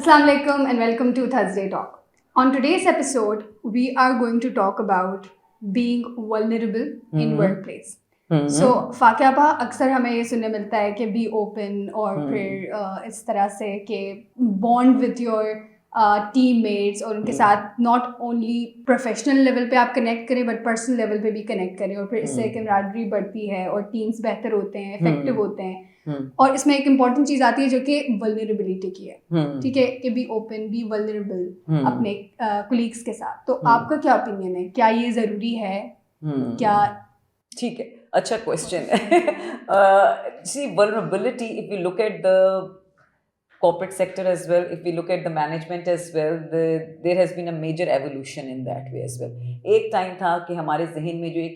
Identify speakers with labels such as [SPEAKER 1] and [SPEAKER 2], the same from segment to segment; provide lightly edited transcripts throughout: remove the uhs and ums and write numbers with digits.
[SPEAKER 1] Assalamu alaikum and welcome to Thursday Talk. On today's episode, we are going to talk about being vulnerable in workplace. So, फाकिया अक्सर हमें ये सुनने मिलता है कि be open और फिर इस तरह से कि bond with your teammates और उनके साथ not only professional level पे आप connect करें but personal level पे भी connect करें और फिर इससे camaraderie बढ़ती है और teams बेहतर होते हैं, effective होते हैं. और इसमें एक इम्पॉर्टेंट चीज आती है जो कि वल्नरेबिलिटी की है, ठीक है, कि बी ओपन बी वल्नरेबल अपने कोलीग्स के साथ. तो आपका क्या ओपिनियन है, क्या ये जरूरी है? क्या
[SPEAKER 2] ठीक है, अच्छा क्वेश्चन है. See, vulnerability, if we look at the corporate sector as well, if we look at the management as well, there has been a major evolution in that way as well. एक time था कि हमारे जहन में जो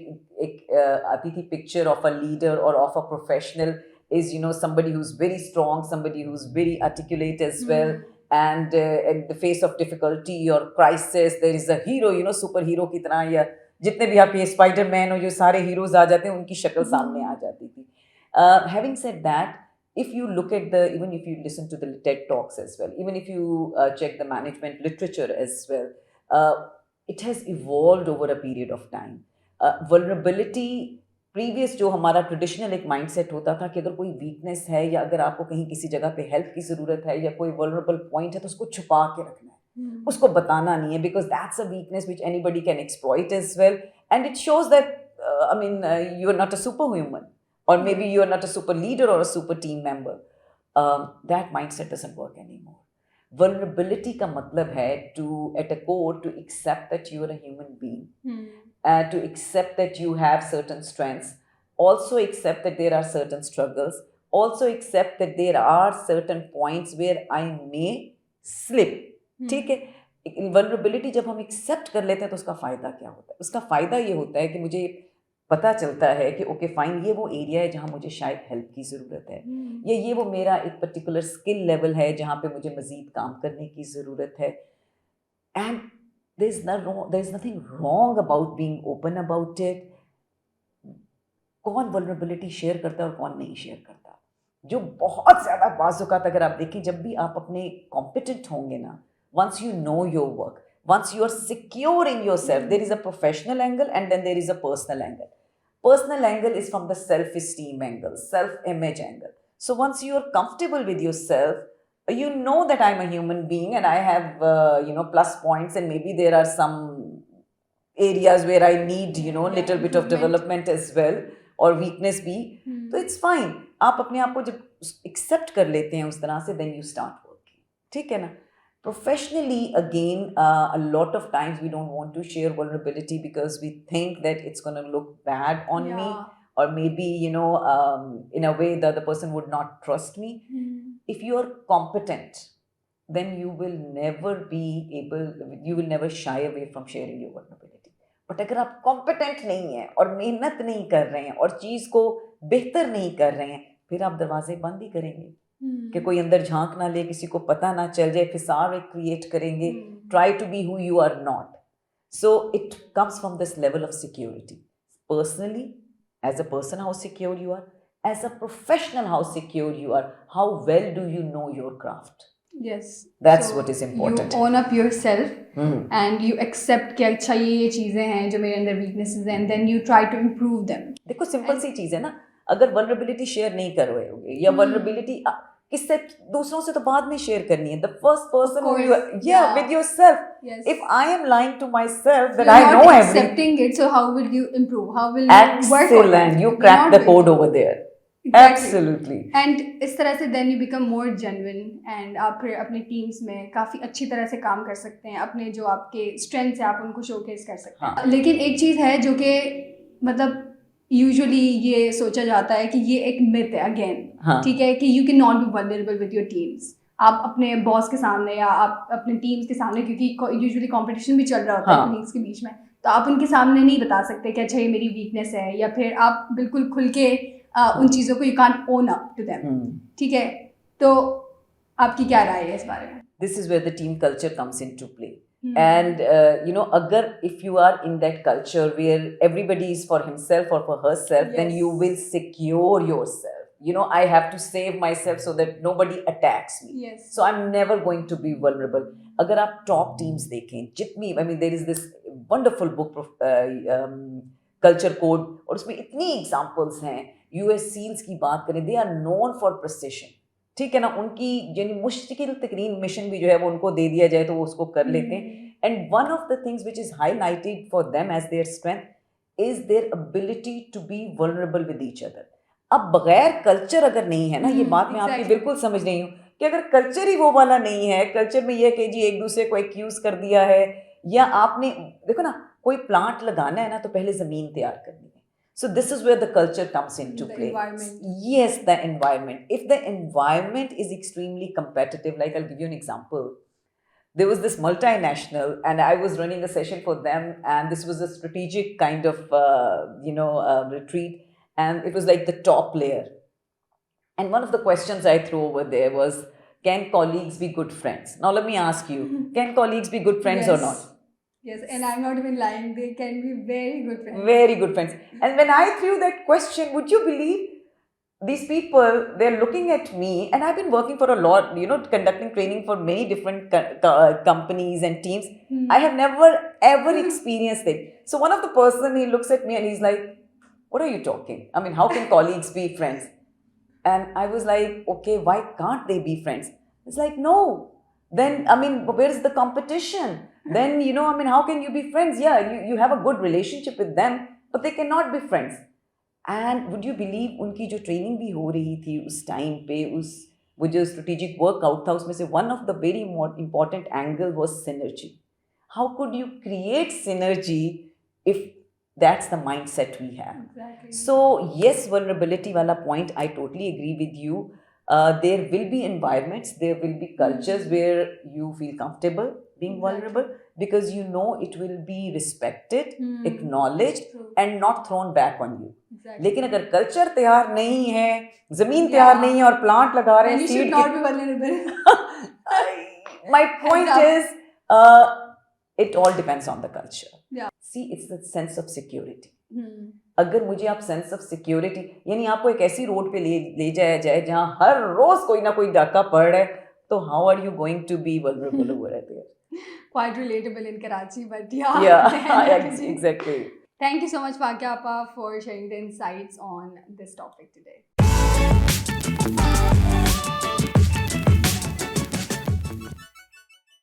[SPEAKER 2] एक आती थी पिक्चर ऑफ अ लीडर और of a professional is, you know, somebody who's very strong, somebody who's very articulate as well, and in the face of difficulty or crisis there is a hero, you know, superhero की तरह, या जितने भी आपके Spiderman और जो सारे heroes आ जाते हैं उनकी शक्ल सामने आ जाती थी. Having said that, if you look at the, even if you listen to the TED Talks as well, even if you check the management literature as well, it has evolved over a period of time. Vulnerability, previous जो हमारा traditional एक mindset होता था कि अगर कोई weakness है या अगर आपको कहीं किसी जगह पे हेल्प की ज़रूरत है या कोई वल्नरेबल पॉइंट है तो उसको छुपा के रखना है, उसको बताना नहीं है, because that's a weakness which anybody can exploit as well, and it shows that I mean you are not a super human और may be you are not a super leader और a super team member. That mindset doesn't work anymore. Vulnerability का मतलब है to at a core to accept that you are a human being, to accept that you have certain strengths, also accept that there are certain struggles, also accept that there are certain points where I may slip. ठीक है, vulnerability जब हम accept कर लेते हैं तो उसका फ़ायदा क्या होता है? उसका फ़ायदा ये होता है कि मुझे पता चलता है कि ओके फाइन, ये वो एरिया है जहाँ मुझे शायद हेल्प की ज़रूरत है, या ये वो मेरा एक पर्टिकुलर स्किल लेवल है जहाँ पे मुझे मज़ीद काम करने की ज़रूरत है. And there is nothing wrong about being open about it. कौन वल्नरेबिलिटी शेयर करता है और कौन नहीं शेयर करता? जो बहुत ज़्यादा बाज़-औक़ात अगर आप देखें, जब भी आप अपने कॉम्पिटेंट होंगे ना, once you know your work, once you are secure in yourself, there is a professional angle and then there is a personal angle. Personal angle is from the self-esteem angle, self-image angle. So once you are comfortable with yourself, you know that I'm a human being and I have, you know, plus points, and maybe there are some areas where I need, you know, little bit of development as well, और weakness भी, तो it's fine. आप अपने आप को जब accept कर लेते हैं उस तरह से, then you start working. ठीक है ना? Professionally, again, a lot of times we don't want to share vulnerability because we think that it's going to look bad on me, or maybe, you know, in a way the other person would not trust me. If you are competent, then you will never shy away from sharing your vulnerability. But अगर आप competent नहीं हैं और मेहनत नहीं कर रहे हैं और चीज़ को बेहतर नहीं कर रहे हैं, फिर आप दरवाजे बंद ही करेंगे कि कोई अंदर झांक ना ले, किसी को पता ना चल जाए, फिसार एक क्रिएट करेंगे. Try to be who you are not. So it comes from this level of security. Personally, as a person, how secure you are, as a professional, how secure you are, how well do you know your craft.
[SPEAKER 1] Yes,
[SPEAKER 2] that's what is important.
[SPEAKER 1] You own up yourself and you accept कि अच्छा ये चीज़ें हैं जो मेरे अंदर weaknesses हैं, and then you try to improve them.
[SPEAKER 2] देखो सिंपल सी चीज़ है ना, अगर वल्नरेबिलिटी शेयर नहीं कर रहे होगे या वल्नरेबिलिटी किससे, दूसरों से तो बाद में शेयर करनी है. The first person with yourself.
[SPEAKER 1] Yes.
[SPEAKER 2] If I am lying to myself that I know everything,
[SPEAKER 1] accepting it, so how will you improve? How will you work on it?
[SPEAKER 2] Excellent, you crack the code over there.
[SPEAKER 1] Exactly.
[SPEAKER 2] Absolutely.
[SPEAKER 1] And इस तरह से then you become more genuine, and आप फिर अपने teams में काफ़ी अच्छी तरह से काम कर सकते हैं. अपने जो आपके स्ट्रेंथ्स हैं आप उनको शोकेस कर सकते हैं. लेकिन एक चीज़ है जो कि मतलब यूजुअली ये सोचा जाता है कि ये एक मिथ है अगेन, ठीक है, कि you can not be vulnerable with your teams. आप अपने बॉस के सामने या आप अपने टीम्स के सामने, क्योंकि यूजुअली कंपटीशन भी चल रहा होता है कलीग्स के बीच में, तो आप उनके सामने नहीं बता सकते कि अच्छा ये मेरी वीकनेस है, या फिर आप बिल्कुल खुल के उन चीज़ों को you can't own up to them. ठीक है, तो आपकी क्या राय है इस बारे में?
[SPEAKER 2] This is where the team culture comes into play. And you know, agar if you are in that culture where everybody is for himself or for herself, then you will secure yourself. I have to save myself so that nobody attacks me.
[SPEAKER 1] Yes.
[SPEAKER 2] So I'm never going to be vulnerable. अगर आप top teams देखें, जितनी, I mean, there is this wonderful book, Culture Code, और उसमें इतनी examples हैं. US SEALs की बात करें, they are known for precision. ठीक है ना, उनकी यानी मुश्किल तकरीन मिशन भी जो है वो उनको दे दिया जाए तो वो उसको कर लेते हैं. And one of the things which is highlighted for them as their strength is their ability to be vulnerable with each other. अब बगैर कल्चर अगर नहीं है ना, ये बात मैं आपकी बिल्कुल समझ रही हूँ कि अगर कल्चर ही वो वाला नहीं है, कल्चर में ये कि जी एक दूसरे को एक्यूज कर दिया है, या आपने देखो ना कोई प्लांट लगाना है ना तो पहले जमीन तैयार करनी है. So this is where the culture comes into play. Yes, the environment. If the environment is extremely competitive, like I'll give you an example. There was this multinational, and I was running a session for them, and this was a strategic kind of retreat. And it was like the top layer. And one of the questions I threw over there was, can colleagues be good friends? Now, let me ask you, can colleagues be good friends or not?
[SPEAKER 1] Yes, and I'm not even lying. They can be very good friends.
[SPEAKER 2] Very good friends. And when I threw that question, would you believe these people, they're looking at me, and I've been working for a lot, conducting training for many different companies and teams. I have never, ever experienced it. So one of the person, he looks at me and he's like, what are you talking? I mean, how can colleagues be friends? And I was like, okay, why can't they be friends? It's like, no. Then, I mean, where's the competition? Then, I mean, how can you be friends? Yeah, you have a good relationship with them, but they cannot be friends. And would you believe, उनकी जो training भी हो रही थी उस time पे, वो जो strategic workout था, उसमें से one of the very important angle was synergy. How could you create synergy if that's the mindset we have?
[SPEAKER 1] Exactly.
[SPEAKER 2] So yes, vulnerability wala point, I totally agree with you. There will be environments, there will be cultures where you feel comfortable being vulnerable because it will be respected, acknowledged, and not thrown back on you. लेकिन अगर culture तैयार नहीं है, जमीन तैयार नहीं है और प्लांट लगा रहे हैं,
[SPEAKER 1] you should not be vulnerable.
[SPEAKER 2] My point is, it all depends on the culture.
[SPEAKER 1] Yeah.
[SPEAKER 2] See, it's the sense of security. अगर मुझे आप सेंस ऑफ सिक्योरिटी, यानी आपको एक ऐसी रोड पे ले जाया जाए जहाँ हर रोज कोई ना कोई डाका पड़ रहा है, तो how are you going to be vulnerable over there?
[SPEAKER 1] Quite relatable in Karachi, but yeah.
[SPEAKER 2] Yeah, exactly.
[SPEAKER 1] Thank you so much, Fakiha, for sharing the insights on this topic today.